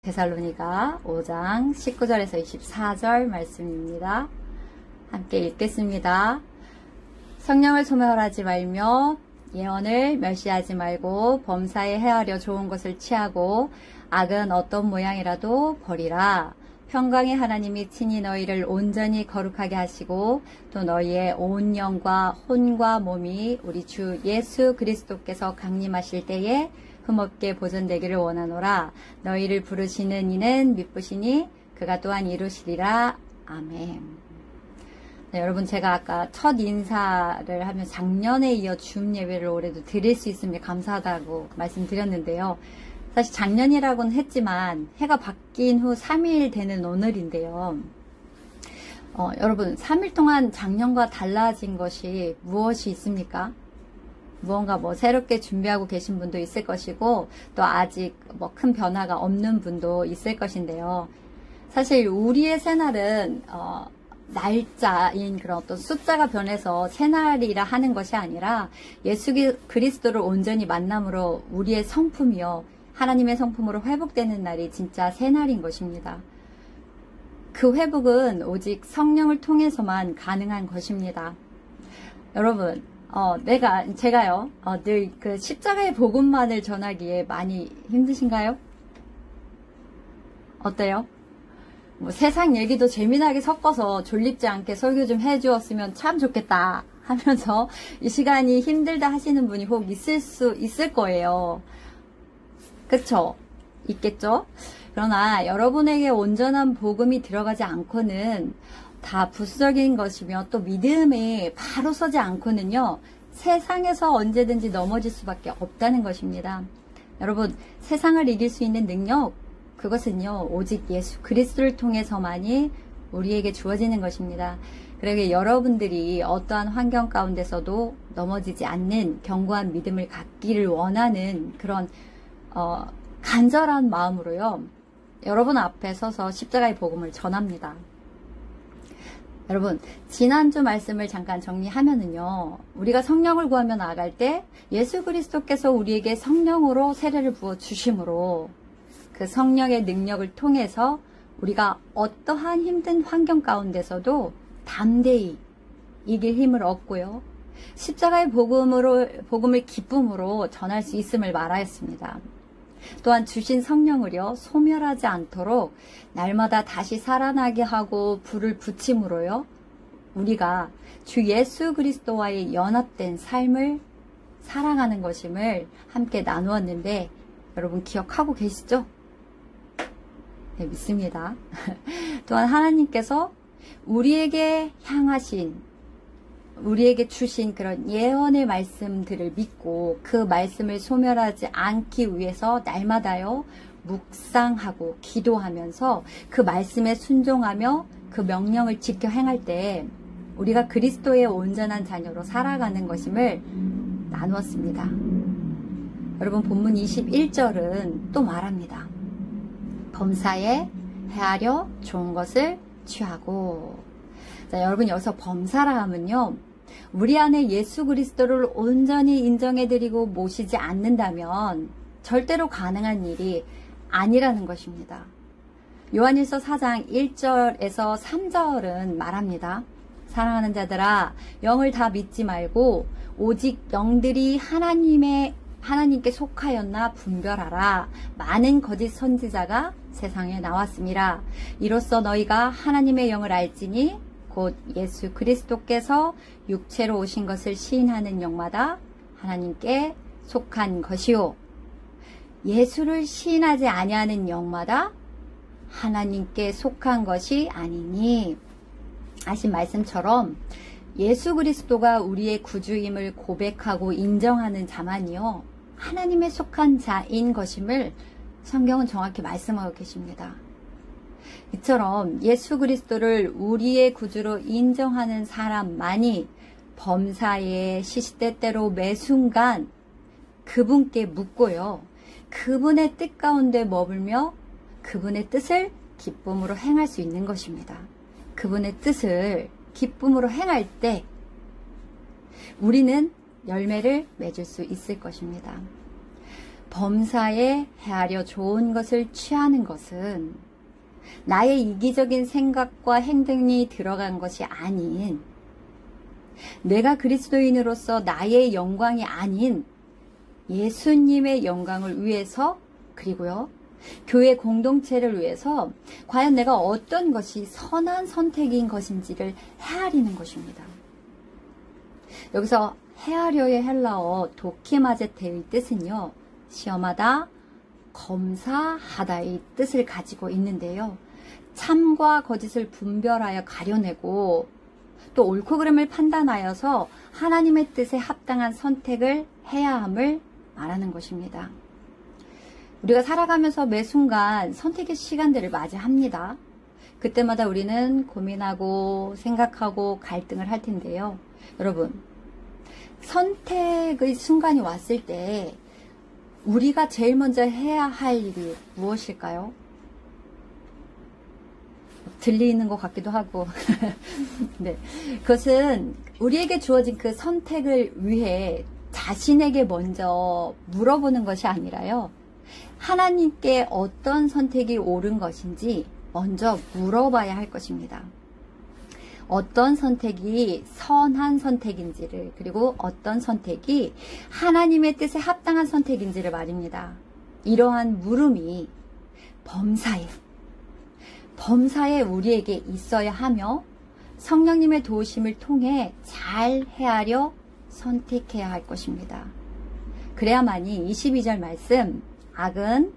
데살로니가 5장 19절에서 24절 말씀입니다. 함께 읽겠습니다. 성령을 소멸하지 말며 예언을 멸시하지 말고 범사에 헤아려 좋은 것을 취하고 악은 어떤 모양이라도 버리라. 평강의 하나님이 친히 너희를 온전히 거룩하게 하시고 또 너희의 온 영과 혼과 몸이 우리 주 예수 그리스도께서 강림하실 때에 흠없게 보존되기를 원하노라. 너희를 부르시는 이는 미쁘시니 그가 또한 이루시리라. 아멘. 네, 여러분, 제가 아까 첫 인사를 하면 작년에 이어 줌 예배를 올해도 드릴 수 있으면 감사하다고 말씀드렸는데요. 사실 작년이라고는 했지만 해가 바뀐 후 3일 되는 오늘인데요. 여러분, 3일 동안 작년과 달라진 것이 무엇이 있습니까? 무언가 새롭게 준비하고 계신 분도 있을 것이고 또 아직 큰 변화가 없는 분도 있을 것인데요. 사실 우리의 새날은 날짜인 그런 어떤 숫자가 변해서 새날이라 하는 것이 아니라 예수 그리스도를 온전히 만남으로 우리의 성품이요 하나님의 성품으로 회복되는 날이 진짜 새날인 것입니다. 그 회복은 오직 성령을 통해서만 가능한 것입니다. 여러분, 제가요, 늘 그 십자가의 복음만을 전하기에 많이 힘드신가요? 어때요? 세상 얘기도 재미나게 섞어서 졸립지 않게 설교 좀 해주었으면 참 좋겠다 하면서 이 시간이 힘들다 하시는 분이 혹 있을 거예요. 그쵸? 있겠죠? 그러나 여러분에게 온전한 복음이 들어가지 않고는 다 부수적인 것이며 또 믿음이 바로 서지 않고는요, 세상에서 언제든지 넘어질 수밖에 없다는 것입니다. 여러분, 세상을 이길 수 있는 능력, 그것은요, 오직 예수 그리스도를 통해서만이 우리에게 주어지는 것입니다. 그러기에 여러분들이 어떠한 환경 가운데서도 넘어지지 않는 견고한 믿음을 갖기를 원하는 그런 간절한 마음으로요, 여러분 앞에 서서 십자가의 복음을 전합니다. 여러분, 지난주 말씀을 잠깐 정리하면은요, 우리가 성령을 구하며 나아갈 때 예수 그리스도께서 우리에게 성령으로 세례를 부어 주심으로 그 성령의 능력을 통해서 우리가 어떠한 힘든 환경 가운데서도 담대히 이길 힘을 얻고요, 십자가의 복음을 기쁨으로 전할 수 있음을 말하였습니다. 또한 주신 성령을요, 소멸하지 않도록 날마다 다시 살아나게 하고 불을 붙임으로요, 우리가 주 예수 그리스도와의 연합된 삶을 살아가는 것임을 함께 나누었는데, 여러분 기억하고 계시죠? 네, 믿습니다. 또한 하나님께서 우리에게 주신 그런 예언의 말씀들을 믿고 그 말씀을 소멸하지 않기 위해서 날마다요, 묵상하고 기도하면서 그 말씀에 순종하며 그 명령을 지켜 행할 때 우리가 그리스도의 온전한 자녀로 살아가는 것임을 나누었습니다. 여러분, 본문 21절은 또 말합니다. 범사에 헤아려 좋은 것을 취하고. 자, 여러분, 여기서 범사라 하면요, 우리 안에 예수 그리스도를 온전히 인정해드리고 모시지 않는다면 절대로 가능한 일이 아니라는 것입니다. 요한일서 4장 1절에서 3절은 말합니다. 사랑하는 자들아, 영을 다 믿지 말고 오직 영들이 하나님께 속하였나 분별하라. 많은 거짓 선지자가 세상에 나왔습니다. 이로써 너희가 하나님의 영을 알지니 곧 예수 그리스도께서 육체로 오신 것을 시인하는 영마다 하나님께 속한 것이요, 예수를 시인하지 아니하는 영마다 하나님께 속한 것이 아니니. 하신 말씀처럼 예수 그리스도가 우리의 구주임을 고백하고 인정하는 자만이요, 하나님의 속한 자인 것임을 성경은 정확히 말씀하고 계십니다. 이처럼 예수 그리스도를 우리의 구주로 인정하는 사람만이 범사에 시시때때로 매 순간 그분께 묻고요, 그분의 뜻 가운데 머물며 그분의 뜻을 기쁨으로 행할 수 있는 것입니다. 그분의 뜻을 기쁨으로 행할 때 우리는 열매를 맺을 수 있을 것입니다. 범사에 헤아려 좋은 것을 취하는 것은 나의 이기적인 생각과 행동이 들어간 것이 아닌, 내가 그리스도인으로서 나의 영광이 아닌 예수님의 영광을 위해서, 그리고요 교회 공동체를 위해서 과연 내가 어떤 것이 선한 선택인 것인지를 헤아리는 것입니다. 여기서 헤아려의 헬라어 도키마제테의 뜻은요, 시험하다, 검사하다의 뜻을 가지고 있는데요. 참과 거짓을 분별하여 가려내고 또 옳고 그름을 판단하여서 하나님의 뜻에 합당한 선택을 해야 함을 말하는 것입니다. 우리가 살아가면서 매 순간 선택의 시간들을 맞이합니다. 그때마다 우리는 고민하고 생각하고 갈등을 할 텐데요. 여러분, 선택의 순간이 왔을 때 우리가 제일 먼저 해야 할 일이 무엇일까요? 들리는 것 같기도 하고 네, 그것은 우리에게 주어진 그 선택을 위해 자신에게 먼저 물어보는 것이 아니라요, 하나님께 어떤 선택이 옳은 것인지 먼저 물어봐야 할 것입니다. 어떤 선택이 선한 선택인지를, 그리고 어떤 선택이 하나님의 뜻에 합당한 선택인지를 말입니다. 이러한 물음이 범사에 우리에게 있어야 하며 성령님의 도우심을 통해 잘 헤아려 선택해야 할 것입니다. 그래야만이 22절 말씀, 악은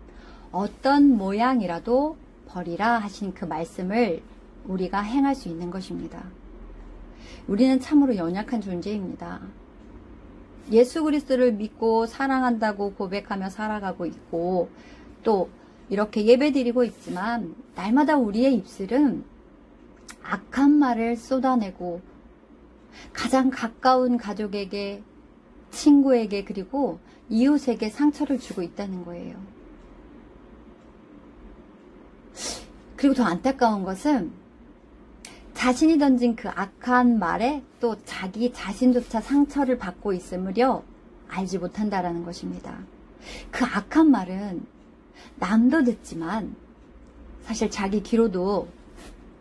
어떤 모양이라도 버리라 하신 그 말씀을 우리가 행할 수 있는 것입니다. 우리는 참으로 연약한 존재입니다. 예수 그리스도를 믿고 사랑한다고 고백하며 살아가고 있고 또 이렇게 예배드리고 있지만 날마다 우리의 입술은 악한 말을 쏟아내고 가장 가까운 가족에게, 친구에게, 그리고 이웃에게 상처를 주고 있다는 거예요. 그리고 더 안타까운 것은 자신이 던진 그 악한 말에 또 자기 자신조차 상처를 받고 있음을요 알지 못한다라는 것입니다. 그 악한 말은 남도 듣지만 사실 자기 귀로도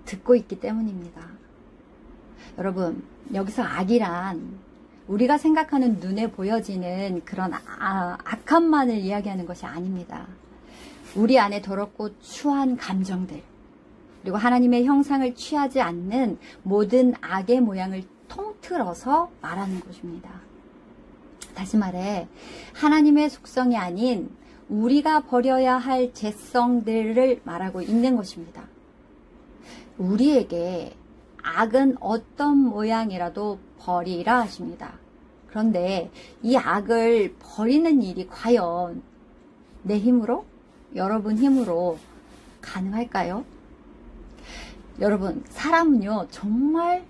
듣고 있기 때문입니다. 여러분, 여기서 악이란 우리가 생각하는 눈에 보여지는 그런 악한 말을 이야기하는 것이 아닙니다. 우리 안에 더럽고 추한 감정들, 그리고 하나님의 형상을 취하지 않는 모든 악의 모양을 통틀어서 말하는 것입니다. 다시 말해 하나님의 속성이 아닌 우리가 버려야 할 죄성들을 말하고 있는 것입니다. 우리에게 악은 어떤 모양이라도 버리라 하십니다. 그런데 이 악을 버리는 일이 과연 내 힘으로, 여러분 힘으로 가능할까요? 여러분, 사람은요 정말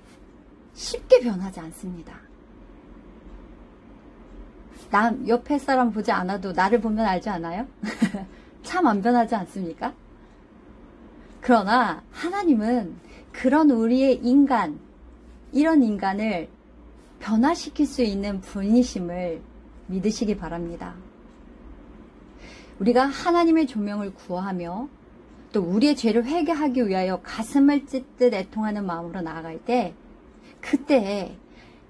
쉽게 변하지 않습니다. 남 옆에 사람 보지 않아도 나를 보면 알지 않아요? 참 안 변하지 않습니까? 그러나 하나님은 그런 우리의 인간, 이런 인간을 변화시킬 수 있는 분이심을 믿으시기 바랍니다. 우리가 하나님의 조명을 구하며 또 우리의 죄를 회개하기 위하여 가슴을 찢듯 애통하는 마음으로 나아갈 때, 그때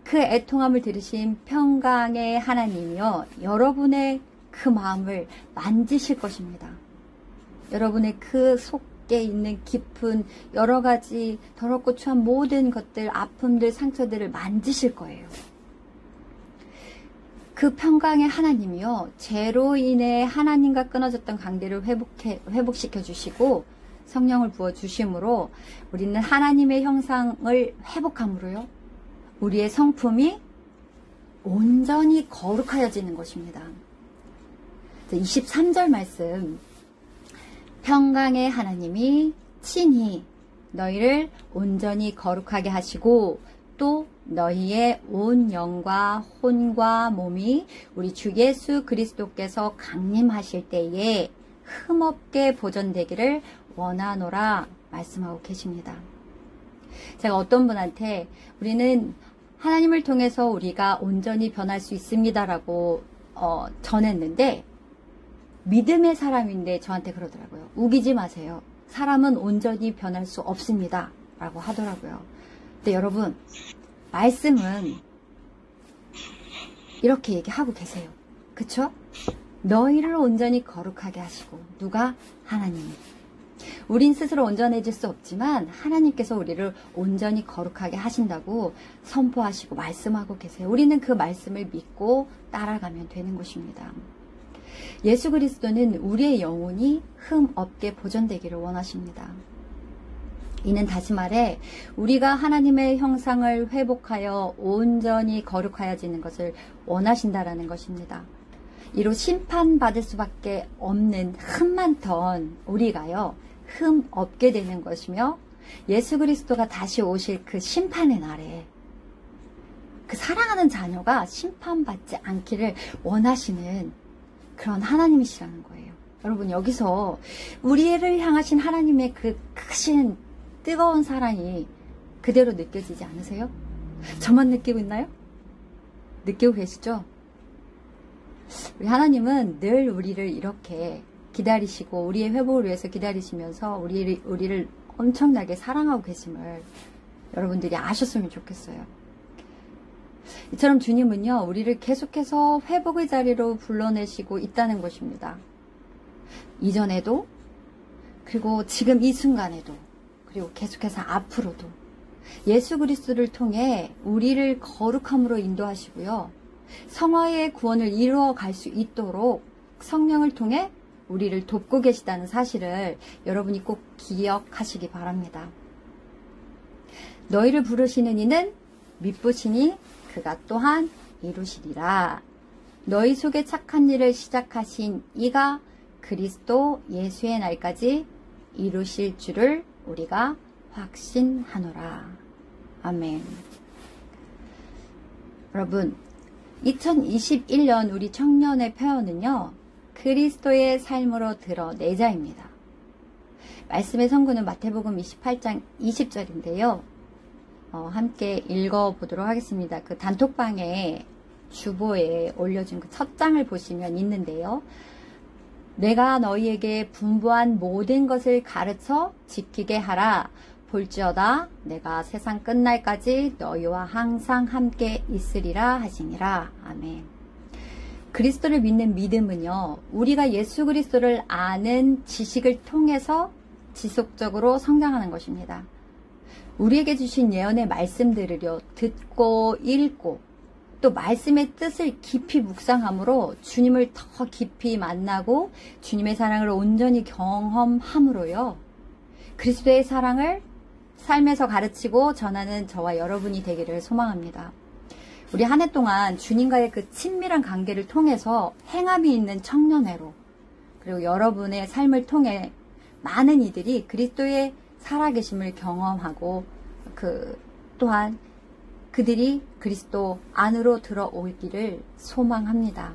그 애통함을 들으신 평강의 하나님이요 여러분의 그 마음을 만지실 것입니다. 여러분의 그 속에 있는 깊은 여러 가지 더럽고 추한 모든 것들, 아픔들, 상처들을 만지실 거예요. 그 평강의 하나님이요 죄로 인해 하나님과 끊어졌던 관계를 회복시켜 주시고 성령을 부어 주심으로 우리는 하나님의 형상을 회복함으로요 우리의 성품이 온전히 거룩하여지는 것입니다. 23절 말씀, 평강의 하나님이 친히 너희를 온전히 거룩하게 하시고 또 너희의 온 영과 혼과 몸이 우리 주 예수 그리스도께서 강림하실 때에 흠없게 보존되기를 원하노라 말씀하고 계십니다. 제가 어떤 분한테 우리는 하나님을 통해서 우리가 온전히 변할 수 있습니다라고 전했는데 믿음의 사람인데 저한테 그러더라고요. 우기지 마세요. 사람은 온전히 변할 수 없습니다. 라고 하더라고요. 근데 여러분, 말씀은 이렇게 얘기하고 계세요. 그쵸? 너희를 온전히 거룩하게 하시고. 누가? 하나님이. 우린 스스로 온전해질 수 없지만 하나님께서 우리를 온전히 거룩하게 하신다고 선포하시고 말씀하고 계세요. 우리는 그 말씀을 믿고 따라가면 되는 것입니다. 예수 그리스도는 우리의 영혼이 흠 없게 보존되기를 원하십니다. 이는 다시 말해 우리가 하나님의 형상을 회복하여 온전히 거룩하여지는 것을 원하신다라는 것입니다. 이로 심판받을 수밖에 없는 흠 많던 우리가요, 흠 없게 되는 것이며 예수 그리스도가 다시 오실 그 심판의 날에 그 사랑하는 자녀가 심판받지 않기를 원하시는 그런 하나님이시라는 거예요. 여러분, 여기서 우리를 향하신 하나님의 그 크신 뜨거운 사랑이 그대로 느껴지지 않으세요? 저만 느끼고 있나요? 느끼고 계시죠? 우리 하나님은 늘 우리를 이렇게 기다리시고 우리의 회복을 위해서 기다리시면서 우리를 엄청나게 사랑하고 계심을 여러분들이 아셨으면 좋겠어요. 이처럼 주님은요, 우리를 계속해서 회복의 자리로 불러내시고 있다는 것입니다. 이전에도, 그리고 지금 이 순간에도, 그리고 계속해서 앞으로도 예수 그리스도를 통해 우리를 거룩함으로 인도하시고요, 성화의 구원을 이루어 갈 수 있도록 성령을 통해 우리를 돕고 계시다는 사실을 여러분이 꼭 기억하시기 바랍니다. 너희를 부르시는 이는 미쁘시니 그가 또한 이루시리라. 너희 속에 착한 일을 시작하신 이가 그리스도 예수의 날까지 이루실 줄을 우리가 확신하노라. 아멘. 여러분, 2021년 우리 청년의 표현은요, 그리스도의 삶으로 드러내자입니다. 말씀의 선구는 마태복음 28장 20절인데요. 함께 읽어보도록 하겠습니다. 그 단톡방에 주보에 올려준 그 첫 장을 보시면 있는데요. 내가 너희에게 분부한 모든 것을 가르쳐 지키게 하라. 볼지어다 내가 세상 끝날까지 너희와 항상 함께 있으리라 하시니라. 아멘. 그리스도를 믿는 믿음은요, 우리가 예수 그리스도를 아는 지식을 통해서 지속적으로 성장하는 것입니다. 우리에게 주신 예언의 말씀들을요, 듣고 읽고 또 말씀의 뜻을 깊이 묵상함으로 주님을 더 깊이 만나고 주님의 사랑을 온전히 경험함으로요, 그리스도의 사랑을 삶에서 가르치고 전하는 저와 여러분이 되기를 소망합니다. 우리 한 해 동안 주님과의 그 친밀한 관계를 통해서 행함이 있는 청년회로, 그리고 여러분의 삶을 통해 많은 이들이 그리스도의 살아계심을 경험하고 또한 그들이 그리스도 안으로 들어오기를 소망합니다.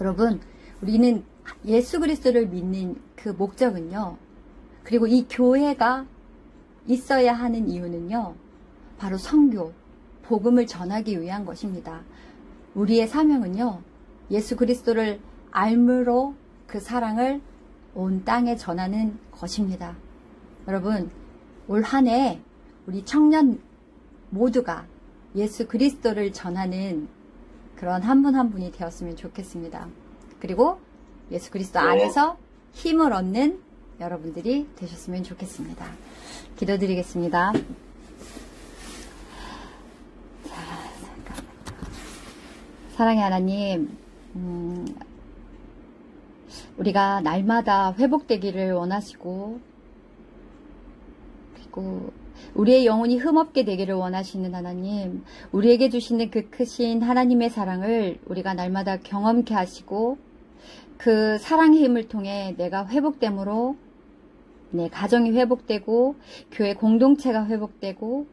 여러분, 우리는 예수 그리스도를 믿는 그 목적은요, 그리고 이 교회가 있어야 하는 이유는요, 바로 선교, 복음을 전하기 위한 것입니다. 우리의 사명은요, 예수 그리스도를 알므로 그 사랑을 온 땅에 전하는 것입니다. 여러분, 올 한 해 우리 청년 모두가 예수 그리스도를 전하는 그런 한 분 한 분이 되었으면 좋겠습니다. 그리고 예수 그리스도 안에서 힘을 얻는 여러분들이 되셨으면 좋겠습니다. 기도드리겠습니다. 사랑의 하나님, 우리가 날마다 회복되기를 원하시고, 그리고 우리의 영혼이 흠없게 되기를 원하시는 하나님, 우리에게 주시는 그 크신 하나님의 사랑을 우리가 날마다 경험케 하시고, 그 사랑의 힘을 통해 내가 회복됨으로 내 가정이 회복되고, 교회 공동체가 회복되고,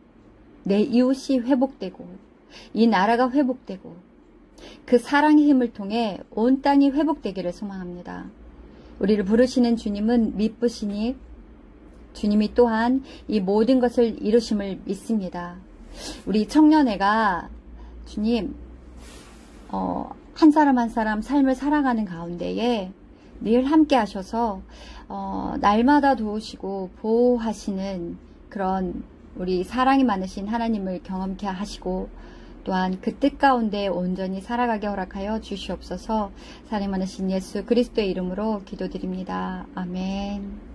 내 이웃이 회복되고, 이 나라가 회복되고, 그 사랑의 힘을 통해 온 땅이 회복되기를 소망합니다. 우리를 부르시는 주님은 미쁘시니 주님이 또한 이 모든 것을 이루심을 믿습니다. 우리 청년회가 주님, 한 사람 한 사람 삶을 살아가는 가운데에 늘 함께 하셔서 날마다 도우시고 보호하시는 그런 우리 사랑이 많으신 하나님을 경험케 하시고 또한 그 뜻 가운데 온전히 살아가게 허락하여 주시옵소서. 사랑이 많으신 예수 그리스도의 이름으로 기도드립니다. 아멘.